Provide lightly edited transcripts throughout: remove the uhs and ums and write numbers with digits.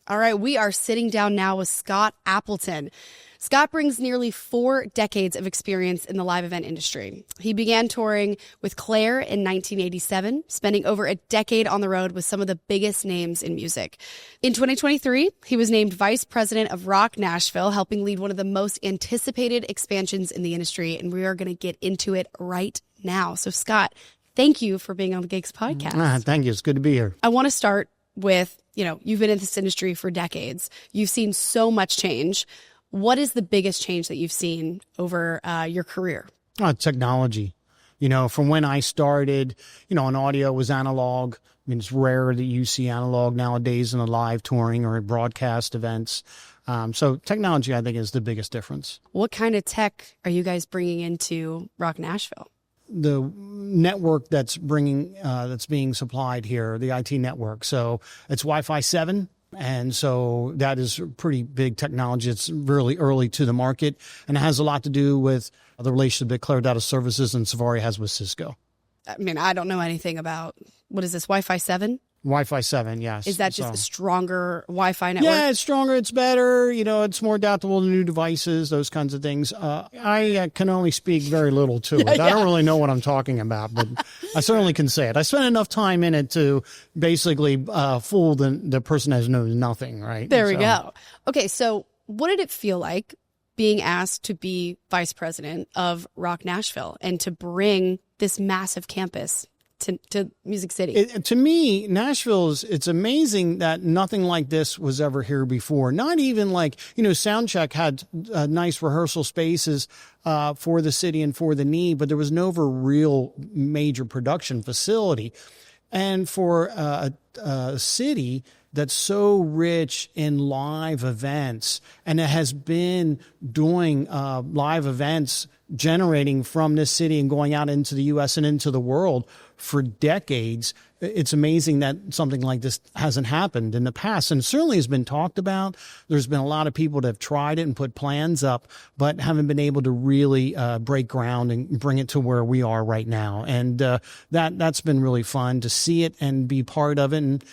All right, we are sitting down now with Scott Appleton. Scott brings nearly 4 decades of experience in the live event industry. He began touring with Clair in 1987, spending over a decade on the road with some of the biggest names in music. In 2023, he was named Vice President of Rock Nashville, helping lead one of the most anticipated expansions in the industry, and we are going to get into it right now. So, Scott, thank you for being on the Gigs podcast. Thank you. It's good to be here. I want to start with, you've been in this industry for decades. You've seen so much change. What is the biggest change that you've seen over your career? Technology. From when I started, an audio was analog. I mean, it's rare that you see analog nowadays in a live touring or at broadcast events. So technology, I think, is the biggest difference. What kind of tech are you guys bringing into Rock Nashville? The network that's being supplied here, the IT network. So it's Wi-Fi 7. And so that is pretty big technology. It's really early to the market, and it has a lot to do with the relationship that Clair Data Services and Savari has with Cisco. I mean, I don't know anything about, what is this, Wi-Fi 7? Wi-Fi 7, yes. Is that just a stronger Wi-Fi network? Yeah, it's stronger, it's better, it's more adaptable to new devices, those kinds of things. I can only speak very little to it. I don't really know what I'm talking about, but I certainly can say it. I spent enough time in it to basically fool the person that knows nothing, right? There we go. Okay, so what did it feel like being asked to be vice president of Rock Nashville and to bring this massive campus to Music City? To me, it's amazing that nothing like this was ever here before. Not even like, Soundcheck had nice rehearsal spaces for the city and for the knee, but there was no real major production facility. And for a city that's so rich in live events, and it has been doing live events generating from this city and going out into the U.S. and into the world for decades, it's amazing that something like this hasn't happened in the past, and certainly has been talked about. There's been a lot of people that have tried it and put plans up, but haven't been able to really break ground and bring it to where we are right now. And that's been really fun to see it and be part of it. And,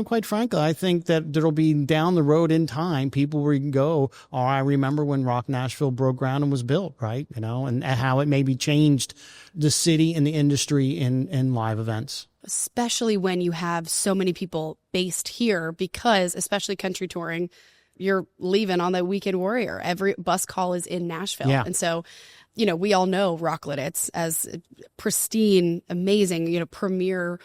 quite frankly, I think that there'll be down the road in time, people will go, I remember when Rock Nashville broke ground and was built, right? And how it maybe changed the city and the industry in live events. Especially when you have so many people based here, because especially country touring, you're leaving on the Weekend Warrior. Every bus call is in Nashville. Yeah. And so, we all know Rocklitz as a pristine, amazing, premier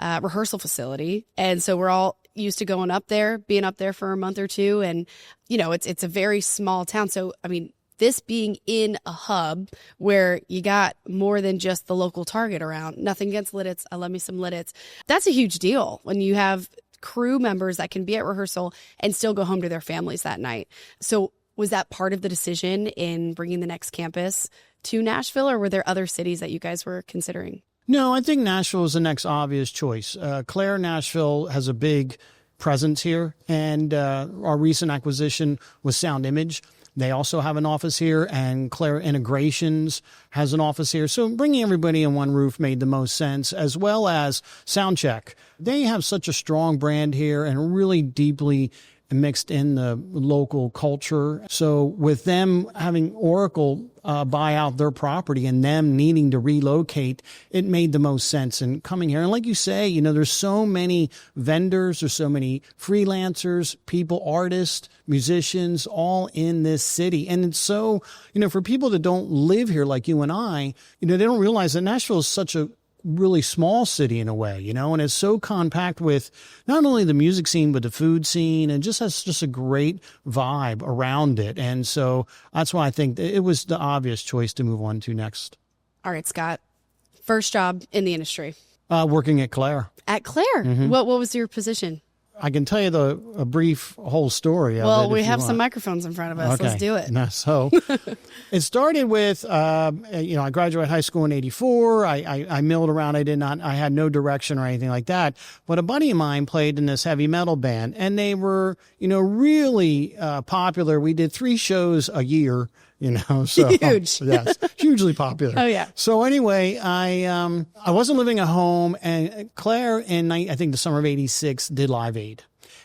rehearsal facility. And so we're all used to going up there, being up there for a month or two. And, it's a very small town. So, I mean, this being in a hub where you got more than just the local Target around, nothing against Lidditz, I love me some Lidditz. That's a huge deal when you have crew members that can be at rehearsal and still go home to their families that night. So was that part of the decision in bringing the next campus to Nashville, or were there other cities that you guys were considering? No, I think Nashville is the next obvious choice. Clair Nashville has a big presence here, and our recent acquisition was Sound Image. They also have an office here, and Clair Integrations has an office here. So bringing everybody in one roof made the most sense, as well as Soundcheck. They have such a strong brand here and really deeply mixed in the local culture. So with them having Oracle buy out their property and them needing to relocate, it made the most sense in coming here. And like you say, there's so many vendors, there's so many freelancers, people, artists, musicians, all in this city. And it's so, for people that don't live here like you and I, they don't realize that Nashville is such a really small city in a way, and it's so compact with not only the music scene, but the food scene, and just has just a great vibe around it. And so that's why I think it was the obvious choice to move on to next. All right, Scott, first job in the industry. Working at Clair. At Clair? Mm-hmm. What was your position? I can tell you a brief whole story of it. Well, we have some microphones in front of us. Okay. Let's do it. So it started with, I graduated high school in 1984. I milled around. I had no direction or anything like that. But a buddy of mine played in this heavy metal band, and they were, really popular. We did 3 shows a year, So Huge. yes, hugely popular. Oh, yeah. So anyway, I wasn't living at home, and Clair I think the summer of '86 did Live Aid.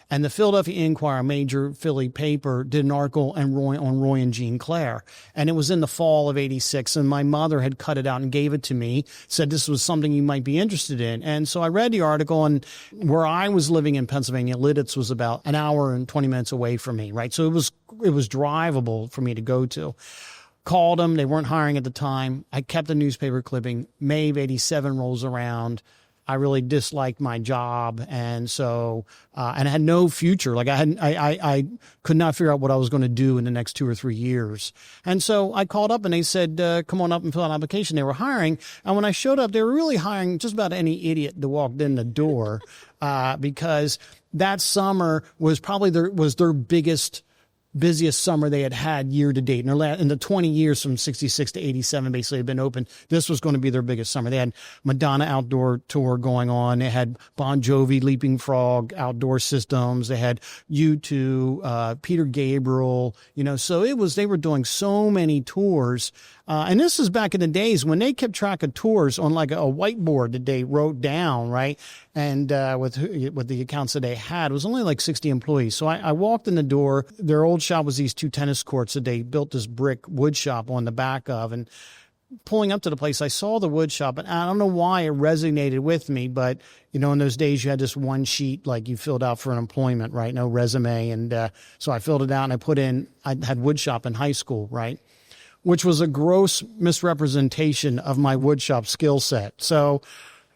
And the Philadelphia Inquirer, a major Philly paper, did an article on Roy and Jean Clair. And it was in the fall of '86. And my mother had cut it out and gave it to me, said this was something you might be interested in. And so I read the article, and where I was living in Pennsylvania, Lidditz was about an hour and 20 minutes away from me, right? So it was drivable for me to go to. Called them. They weren't hiring at the time. I kept the newspaper clipping. May of '87 rolls around. I really disliked my job, and so and I had no future. Like I could not figure out what I was going to do in the next 2 or 3 years. And so I called up, and they said, "Come on up and fill out an application." They were hiring, and when I showed up, they were really hiring just about any idiot that walked in the door, because that summer was probably their busiest summer they had year to date. In the 20 years from 66 to 87, basically, had been open. This was going to be their biggest summer. They had Madonna outdoor tour going on. They had Bon Jovi, Leaping Frog outdoor systems. They had U2, Peter Gabriel, so they were doing so many tours. And this is back in the days when they kept track of tours on like a whiteboard that they wrote down, right? And with the accounts that they had, it was only like 60 employees. So I walked in the door. Their old shop was these 2 tennis courts that they built this brick wood shop on the back of. And pulling up to the place, I saw the wood shop, and I don't know why it resonated with me, but in those days you had this one sheet like you filled out for an employment, right? No resume. And so I filled it out, and I had wood shop in high school, right? Which was a gross misrepresentation of my woodshop skill set. So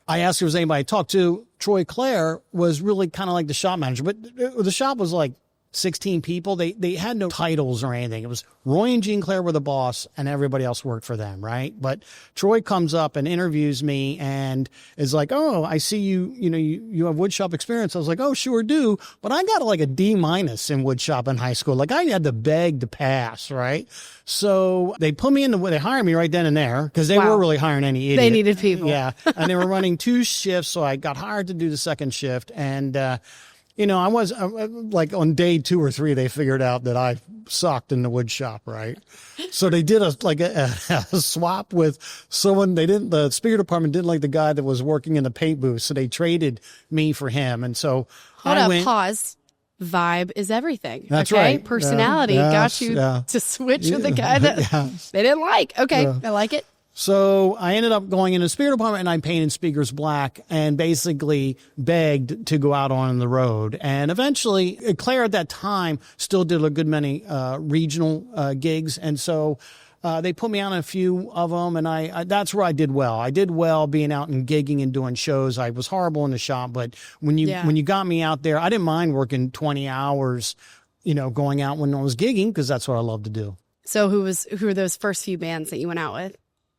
I asked if there was anybody to talk to. Troy Clair was really kind of like the shop manager, but the shop was like 16 people. They had no titles or anything. It was Roy and Jean Clair were the boss, and everybody else worked for them, right? But Troy comes up and interviews me and is like, "Oh, I see you have woodshop experience." I was like, "Oh, sure do." But I got like a D- in woodshop in high school. Like I had to beg to pass, right? So they put me they hired me right then and there because they were really hiring any idiot. They needed people. Yeah. And they were running 2 shifts. So I got hired to do the second shift. And, I was like on day 2 or 3, they figured out that I sucked in the wood shop, right? So they did a swap with someone. The speaker department didn't like the guy that was working in the paint booth. So they traded me for him. And so pause. Vibe is everything. That's okay? right. Personality got you to switch with the guy that they didn't like. Okay. I like it. So I ended up going in the speaker department, and I painted speakers black and basically begged to go out on the road. And eventually, Clair at that time still did a good many regional gigs. And so they put me on a few of them, and I that's where I did well. I did well being out and gigging and doing shows. I was horrible in the shop, but when you got me out there, I didn't mind working 20 hours, going out when I was gigging, because that's what I love to do. So who were those first few bands that you went out with?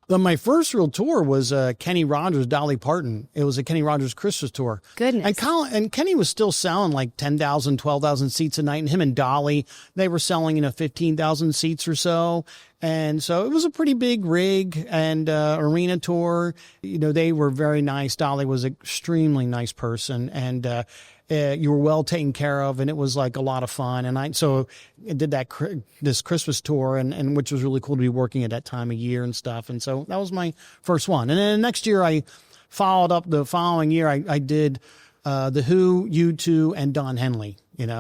My first real tour was Kenny Rogers, Dolly Parton. It was a Kenny Rogers Christmas tour. Goodness. And Kenny was still selling like 10,000, 12,000 seats a night. And him and Dolly, they were selling 15,000 seats or so. And so it was a pretty big rig and arena tour. They were very nice. Dolly was an extremely nice person. And you were well taken care of, and it was like a lot of fun. And I did this Christmas tour, and which was really cool to be working at that time of year and stuff. And so that was my first one. And then the next year I followed up. The following year I did The Who, U2, and Don Henley.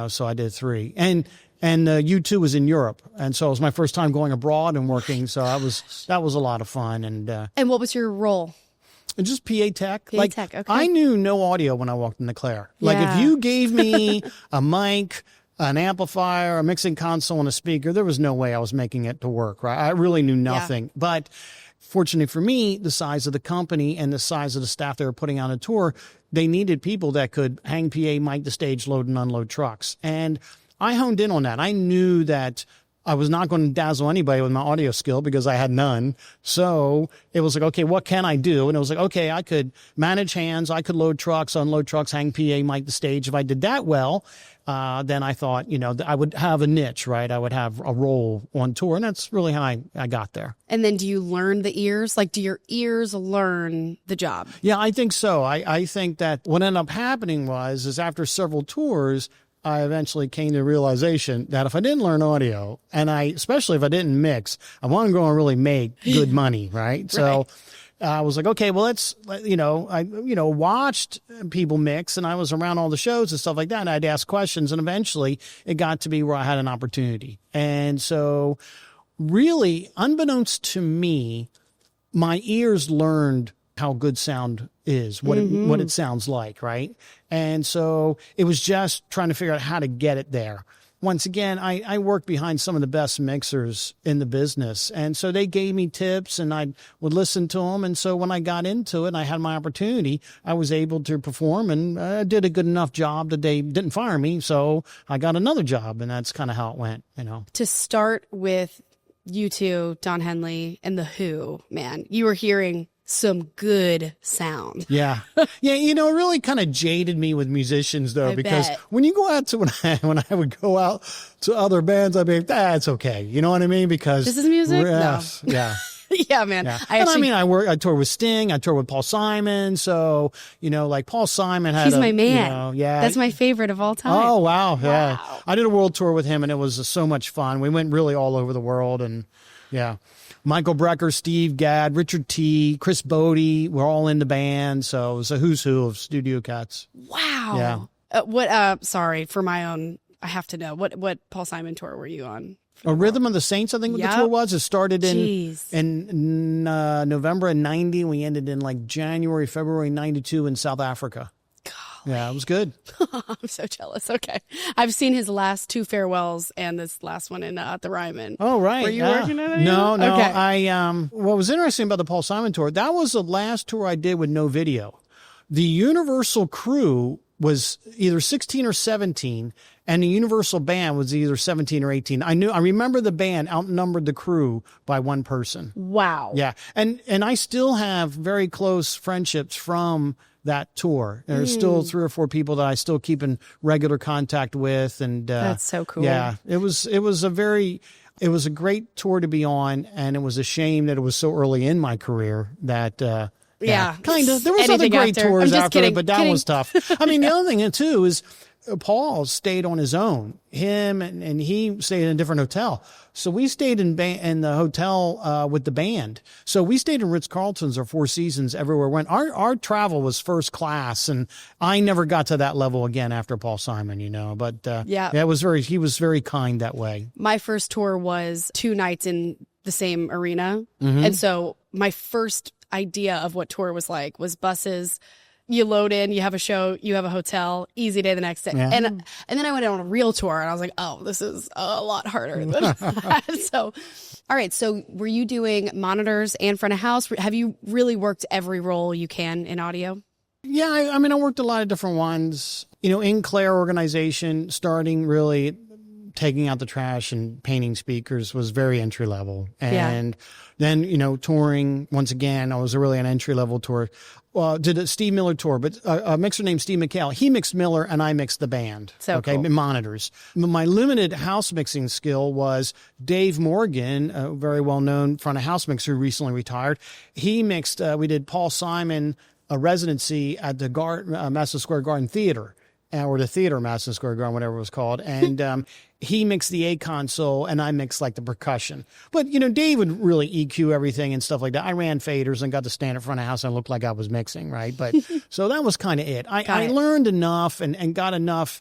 So I did 3. And U2 was in Europe, and so it was my first time going abroad and working. So that was a lot of fun. And what was your role? Just PA tech. Tech, okay. I knew no audio when I walked into Clair. Like if you gave me a mic, an amplifier, a mixing console, and a speaker, there was no way I was making it to work, right? I really knew nothing. Yeah. But fortunately for me, the size of the company and the size of the staff they were putting on a tour, they needed people that could hang PA, mic the stage, load and unload trucks. And I honed in on that. I knew that I was not going to dazzle anybody with my audio skill because I had none. So it was like, okay, what can I do? And it was like, okay, I could manage hands. I could load trucks, unload trucks, hang PA, mic the stage. If I did that well, then I thought, I would have a niche, right? I would have a role on tour. And that's really how I got there. And then do you learn the ears? Like, do your ears learn the job? Yeah, I think so. I think that what ended up happening is after several tours, I eventually came to the realization that if I didn't learn audio, and especially if I didn't mix, I wasn't going to really make good money, right? So I was like, okay, well, I watched people mix, and I was around all the shows and stuff like that, and I'd ask questions, and eventually it got to be where I had an opportunity. And so really, unbeknownst to me, my ears learned how good sound is, what it sounds like, right? And so it was just trying to figure out how to get it there. Once again, I work behind some of the best mixers in the business. And so they gave me tips and I would listen to them. And so when I got into it and I had my opportunity, I was able to perform and I did a good enough job that they didn't fire me. So I got another job and that's kind of how it went, you know. To start with you two, Don Henley and The Who, man, you were hearing some good sound. Yeah. Yeah. You know, it really kind of jaded me with musicians though, because when you go out to, when I would go out to other bands, I'd be like, it's okay. You know what I mean? Because this is music. Yes, no. Yeah. Yeah, man. Yeah. I toured with Sting. I toured with Paul Simon. So, you know, like Paul Simon had He's my man. Yeah. That's my favorite of all time. Oh, wow. Yeah. I did a world tour with him and it was so much fun. We went really all over the world and yeah. Michael Brecker, Steve Gadd, Richard T., Chris Bodie were all in the band. So it was a who's who of studio cats. Wow. Yeah. Sorry, for my own, I have to know. What Paul Simon tour were you on? A Rhythm of the Saints, I think what the tour was. It started in November of 90. We ended in like January, February 92 in South Africa. Golly. Yeah, it was good. I'm so jealous. Okay. I've seen his last two farewells and this last one in the Ryman. Oh, right. Were you working on it? No. Okay. What was interesting about the Paul Simon tour, that was the last tour I did with no video. The Universal crew was either 16 or 17, and the Universal band was either 17 or 18. I remember the band outnumbered the crew by one person. Wow. Yeah. And I still have very close friendships from that tour. There's still 3 or 4 people that I still keep in regular contact with. And that's so cool. Yeah. It was a great tour to be on, and it was a shame that it was so early in my career that yeah, kind of. There was other great tours after it, but that was tough. I mean, the other thing too is Paul stayed on his own. Him and he stayed in a different hotel. So we stayed in the hotel with the band. So we stayed in Ritz-Carlton's or Four Seasons everywhere we went. Our travel was first class, and I never got to that level again after Paul Simon, you know. But it was he was very kind that way. My first tour was 2 nights in the same arena, and so my first idea of what tour was like was buses. You load in, you have a show, you have a hotel, easy day the next day. Yeah. And then I went on a real tour and I was like, oh, this is a lot harder than that. So, all right. So were you doing monitors and front of house? Have you really worked every role you can in audio? Yeah. I mean, I worked a lot of different ones, you know, in Clair organization, starting really taking out the trash and painting speakers was very entry level. And then, you know, touring once again, I was really an entry level tour. Did a Steve Miller tour, but a mixer named Steve McHale. He mixed Miller and I mixed the band. So cool. Monitors. My limited house mixing skill was Dave Morgan, a very well-known front of house mixer who recently retired. He mixed, we did Paul Simon, a residency at the Madison Square Garden Theater. Or the theater, Madison Square Garden, whatever it was called. And he mixed the A console and I mixed like the percussion. But, you know, Dave would really EQ everything and stuff like that. I ran faders and got to stand in front of the house and looked like I was mixing, right? But so that was kind of it. I learned enough and got enough.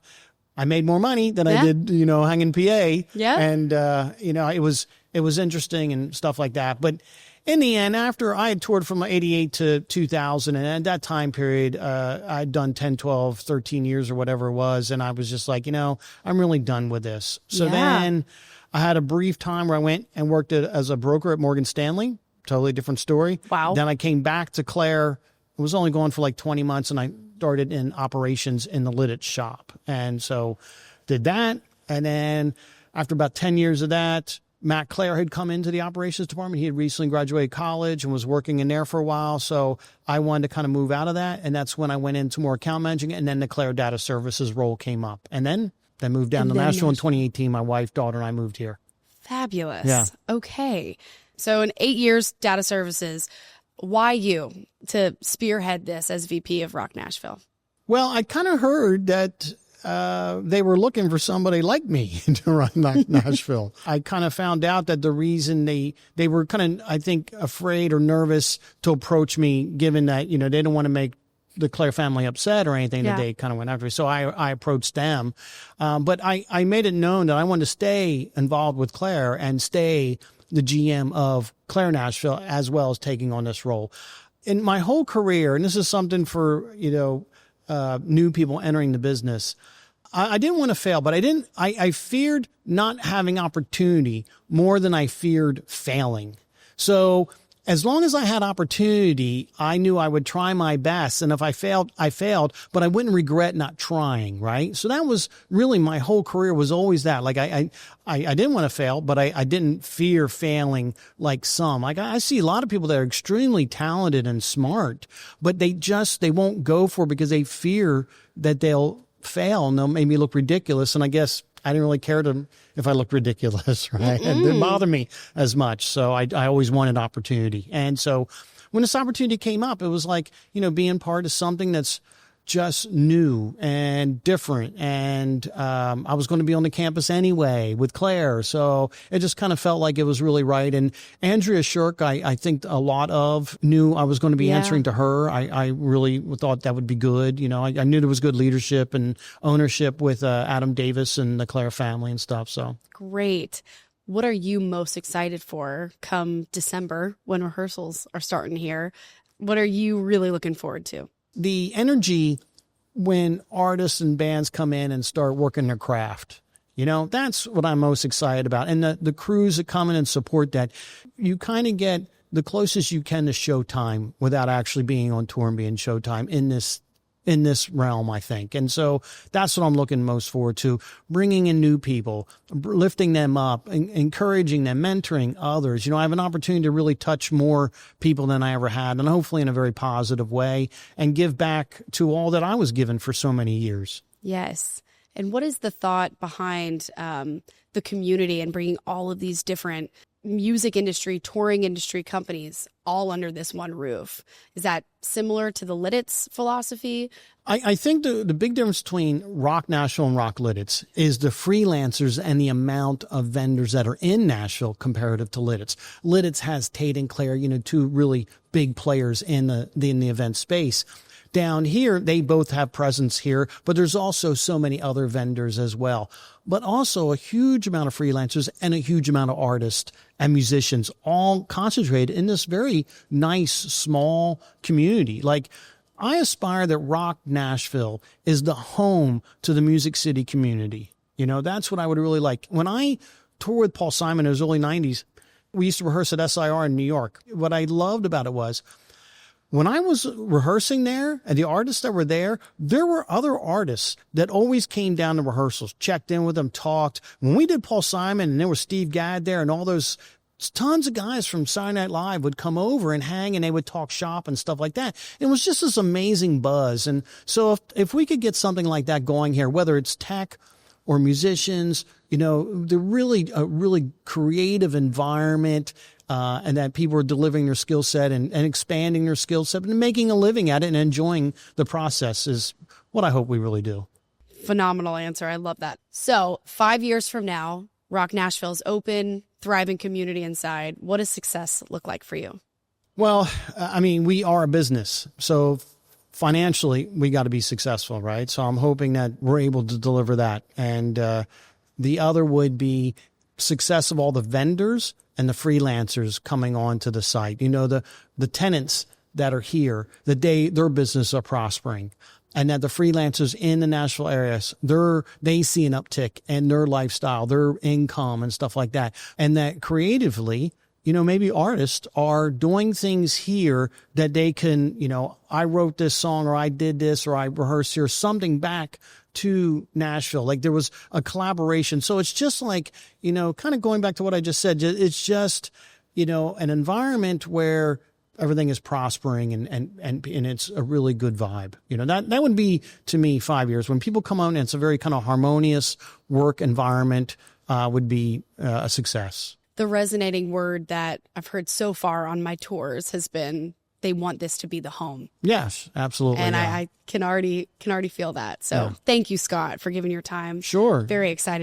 I made more money than I did, you know, hanging PA. Yeah. And, you know, it was interesting and stuff like that. But in the end, after I had toured from 88 to 2000, and at that time period, I'd done 10, 12, 13 years or whatever it was. And I was just like, you know, I'm really done with this. So then I had a brief time where I went and worked as a broker at Morgan Stanley. Totally different story. Wow. Then I came back to Clair. I was only going for like 20 months and I started in operations in the Lidditz shop. And so did that. And then after about 10 years of that, Matt Clair had come into the operations department. He had recently graduated college and was working in there for a while. So I wanted to kind of move out of that. And that's when I went into more account managing. And then the Clair Data Services role came up. And then I moved down to Nashville in 2018. My wife, daughter, and I moved here. Fabulous. Yeah. Okay. So in 8 years, Data Services, why you to spearhead this as VP of Rock Nashville? Well, I kind of heard that they were looking for somebody like me to run Nashville. I kind of found out that the reason they were kind of, I think, afraid or nervous to approach me, given that, they didn't want to make the Clair family upset or anything, that they kind of went after me. So I approached them. But I made it known that I wanted to stay involved with Clair and stay the GM of Clair Nashville, as well as taking on this role. In my whole career, and this is something for, new people entering the business, I didn't want to fail, but I feared not having opportunity more than I feared failing. So as long as I had opportunity, I knew I would try my best. And if I failed, I failed, but I wouldn't regret not trying, right? So that was really my whole career, was always that. Like I didn't want to fail, but I didn't fear failing like some. Like I see a lot of people that are extremely talented and smart, but they won't go for it because they fear that they'll fail and they'll maybe look ridiculous. And I guess I didn't really care if I looked ridiculous, right? It didn't bother me as much. So I always wanted opportunity. And so when this opportunity came up, it was like, being part of something that's just new and different. And I was going to be on the campus anyway with Clair. So it just kind of felt like it was really right. And Andrea Shirk, I think a lot of knew I was going to be answering to her. I really thought that would be good. I knew there was good leadership and ownership with Adam Davis and the Clair family and stuff. So great. What are you most excited for come December when rehearsals are starting here? What are you really looking forward to? The energy when artists and bands come in and start working their craft, that's what I'm most excited about. And the crews that come in and support that, you kind of get the closest you can to Showtime without actually being on tour and being Showtime in this realm, I think. And so that's what I'm looking most forward to, bringing in new people, lifting them up, encouraging them, mentoring others. I have an opportunity to really touch more people than I ever had, and hopefully in a very positive way, and give back to all that I was given for so many years. Yes. And what is the thought behind the community and bringing all of these different music industry, touring industry companies all under this one roof? Is that similar to the Lidditz philosophy? I think the big difference between Rock Nashville and Rock Lidditz is the freelancers and the amount of vendors that are in Nashville comparative to Lidditz. Lidditz has Tate and Clair, two really big players in the event space. Down here, they both have presence here, but there's also so many other vendors as well. But also a huge amount of freelancers and a huge amount of artists and musicians all concentrated in this very nice, small community. Like, I aspire that Rock Nashville is the home to the Music City community. That's what I would really like. When I toured with Paul Simon in those early 90s, we used to rehearse at SIR in New York. What I loved about it was, when I was rehearsing there and the artists that were there were other artists that always came down to rehearsals, checked in with them, talked. When we did Paul Simon and there was Steve Gadd there and all those tons of guys from Saturday Night Live would come over and hang and they would talk shop and stuff like that. It was just this amazing buzz. And so if we could get something like that going here, whether it's tech or musicians, they're really a really creative environment. And that people are delivering their skill set and expanding their skill set and making a living at it and enjoying the process is what I hope we really do. Phenomenal answer. I love that. So 5 years from now, Rock Nashville is open, thriving community inside. What does success look like for you? Well, we are a business. So financially, we got to be successful, right? So I'm hoping that we're able to deliver that. And the other would be success of all the vendors and the freelancers coming onto the site. The tenants that are here, their business are prospering, and that the freelancers in the Nashville areas, they see an uptick in their lifestyle, their income and stuff like that. And that creatively, maybe artists are doing things here that they can, I wrote this song or I did this or I rehearsed here, something back to Nashville. Like there was a collaboration. So it's just like, kind of going back to what I just said, it's just, an environment where everything is prospering and it's a really good vibe. That would be, to me, 5 years. When people come out and it's a very kind of harmonious work environment, would be a success. The resonating word that I've heard so far on my tours has been they want this to be the home. Yes, absolutely. And yeah. I can already feel that. So thank you, Scott, for giving your time. Sure. Very excited